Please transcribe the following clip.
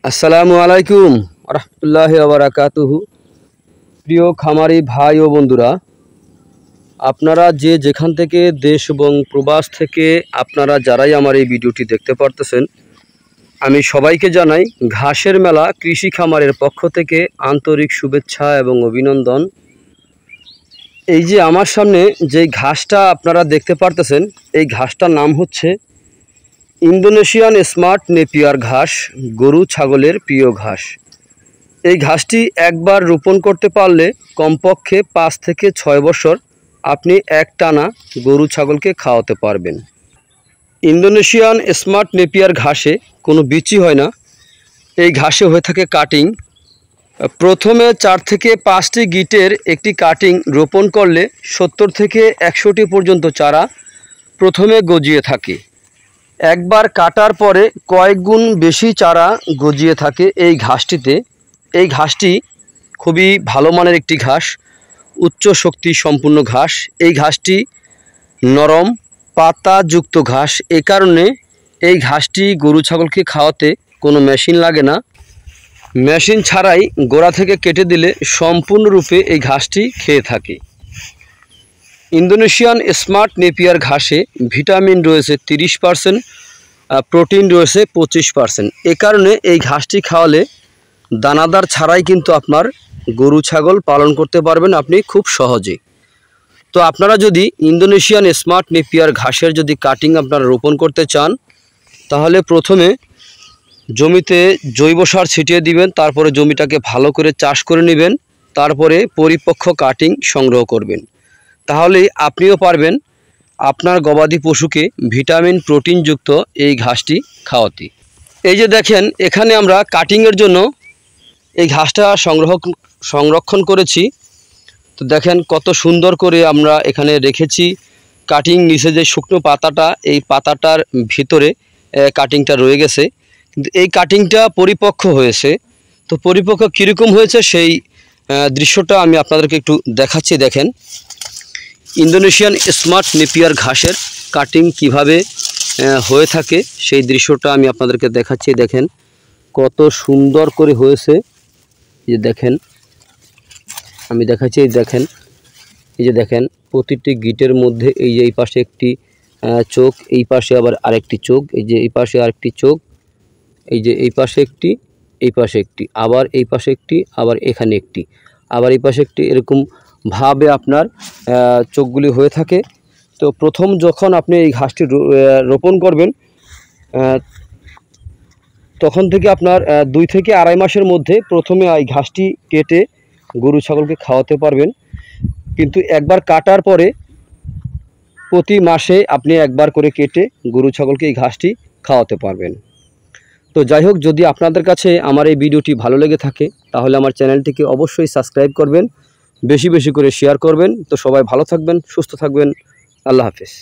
আসসালামু আলাইকুম রহমতুল্লাহি ওয়া বারাকাতুহু। প্রিয় খামারি ভাই ও বন্ধুরা, আপনারা যে যেখান থেকে দেশ এবং প্রবাস থেকে আপনারা যারাই আমার এই ভিডিওটি দেখতে পারতেছেন, আমি সবাইকে জানাই ঘাসের মেলা কৃষি খামারের পক্ষ থেকে আন্তরিক শুভেচ্ছা এবং অভিনন্দন। এই যে আমার সামনে যে ঘাসটা আপনারা দেখতে পারতেছেন, এই ঘাসটার নাম হচ্ছে ইন্দোনেশিয়ান স্মার্ট নেপিয়ার ঘাস, গরু ছাগলের প্রিয় ঘাস। এই ঘাসটি একবার রোপণ করতে পারলে কমপক্ষে 5 থেকে 6 বছর আপনি একটানা গরু ছাগলকে খাওয়াতে পারবেন। ইন্দোনেশিয়ান স্মার্ট নেপিয়ার ঘাসে কোনো বিচি হয় না, এই ঘাসে হয়ে থাকে কাটিং। প্রথমে 4 থেকে 5টি গিটের একটি কাটিং রোপণ করলে 70 থেকে 100টি পর্যন্ত চারা প্রথমে গজিয়ে থাকে। একবার কাটার পরে কয়েক গুণ বেশি চারা গজিয়ে থাকে এই ঘাসটিতে। এই ঘাসটি খুবই ভালো মানের একটি ঘাস, উচ্চ শক্তি সম্পূর্ণ ঘাস। এই ঘাসটি নরম পাতাযুক্ত ঘাস, এ কারণে এই ঘাসটি গরু ছাগলকে খাওয়াতে কোনো মেশিন লাগে না। মেশিন ছাড়াই গোড়া থেকে কেটে দিলে সম্পূর্ণরূপে এই ঘাসটি খেয়ে থাকে। ইন্দোনেশিয়ান স্মার্ট নেপিয়ার ঘাসে ভিটামিন রয়েছে 30%, প্রোটিন রয়েছে 25%। এ কারণে এই ঘাসটি খাওয়ালে দানাদার ছাড়াই কিন্তু আপনার গরু ছাগল পালন করতে পারবেন আপনি খুব সহজে। তো আপনারা যদি ইন্দোনেশিয়ান স্মার্ট নেপিয়ার ঘাসের যদি কাটিং আপনারা রোপণ করতে চান, তাহলে প্রথমে জমিতে জৈব সার ছিটিয়ে দিবেন, তারপরে জমিটাকে ভালো করে চাষ করে নেবেন, তারপরে পরিপক্ক কাটিং সংগ্রহ করবেন। তাহলেই আপনিও পারবেন আপনার গবাদি পশুকে ভিটামিন প্রোটিনযুক্ত এই ঘাসটি খাওয়াতে। এই যে দেখেন, এখানে আমরা কাটিংয়ের জন্য এই ঘাসটা সংরক্ষণ করেছি। তো দেখেন কত সুন্দর করে আমরা এখানে রেখেছি। কাটিং নিচে যে শুকনো পাতাটা, এই পাতাটার ভিতরে কাটিংটা রয়ে গেছে, কিন্তু এই কাটিংটা পরিপক্ক হয়েছে। তো পরিপক্ক কীরকম হয়েছে সেই দৃশ্যটা আমি আপনাদেরকে একটু দেখাচ্ছি। দেখেন ইন্দোনেশিয়ান স্মার্ট নেপিয়ার ঘাসের কাটিং কিভাবে হয়ে থাকে সেই দৃশ্যটা আমি আপনাদেরকে দেখাচ্ছি। দেখেন কত সুন্দর করে হয়েছে। এই যে দেখেন, আমি দেখাচ্ছি। এই দেখেন, এই যে দেখেন প্রতিটি গিটের মধ্যে এই যে এই পাশে একটি চোখ, এই পাশে আবার আরেকটি চোখ, এই যে এই পাশে আরেকটি চোখ, এই যে এই পাশে একটি, এই পাশে একটি, আবার এই পাশে একটি, আবার এখানে একটি, আবার এই পাশে একটি, এরকম ভাবে আপনার চোখগুলি হয়ে থাকে। তো প্রথম যখন আপনি এই ঘাসটি রোপণ করবেন, তখন থেকে আপনার 2 থেকে আড়াই মাসের মধ্যে প্রথমে এই ঘাসটি কেটে গরু ছাগলকে খাওয়াতে পারবেন। কিন্তু একবার কাটার পরে প্রতি মাসে আপনি একবার করে কেটে গরু ছাগলকে এই ঘাসটি খাওয়াতে পারবেন। তো যাই হোক, যদি আপনাদের কাছে আমার এই ভিডিওটি ভালো লেগে থাকে, তাহলে আমার চ্যানেলটিকে অবশ্যই সাবস্ক্রাইব করবেন, বেশি বেশি করে শেয়ার করবেন। তো সবাই ভালো থাকবেন, সুস্থ থাকবেন। আল্লাহ হাফেজ।